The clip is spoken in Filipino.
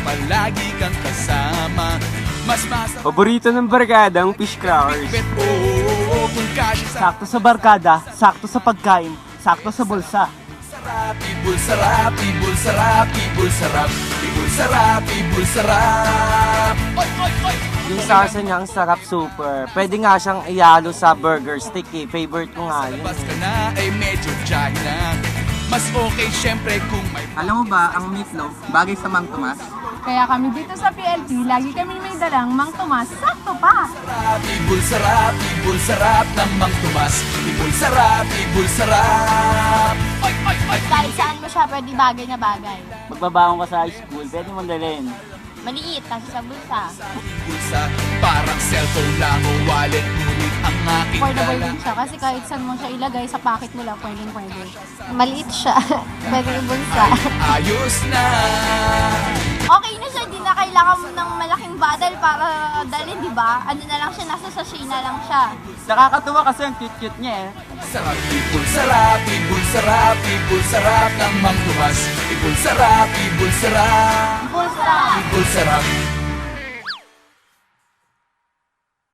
palagi kang kasama. Mas masarap Paborito ng barkada ang fish crackers. kung kasya sa Sakto sa barkada, sakto sa pagkain, sakto sa bulsa. sarap. Ibul sarap, ibul sarap, ibul sarap. Ibul sarap, ibul sarap. Oy, oy, oy! Yung salsa niya ang sarap super. Pwede nga siyang ihalo sa burger stick eh. Favorite ko nga yun. Labas ka na ay medyo tiyahin na. Mas okay syempre kung may Alam mo ba, ang meatloaf, bagay sa Mang Tomas? Kaya kami dito sa PLP, lagi kami may dalang Mang Tomas. Sakto pa! sarap. Ibul sarap ng Mang Tomas. Ibul sarap. Oy, oy, oy! Kahit saan mo siya, pwede bagay na bagay. Magbabaon ka sa high school, pwede mong dalhin. Maliit, kasi sa bulsa. Bulsa, parang cellphone lang o wallet. Ngunit ang aking Affordable dala din siya kasi kahit saan mo siya ilagay sa pocket mo lang, pwedeng pwede. Maliit siya. Pwede ibulsa. ayos na. Okay na siya, di na kailangan mo ng malaking badal para dalhin, di ba? Ano na lang siya, nasa sachet na lang siya. Nakakatuwa kasi ang cute-cute niya eh. Sarap, ibul sarap, ibul sarap, ibul sarap ng Mang Tomas. Ibul sarap, ibul sarap, Bulsa! ibul sarap.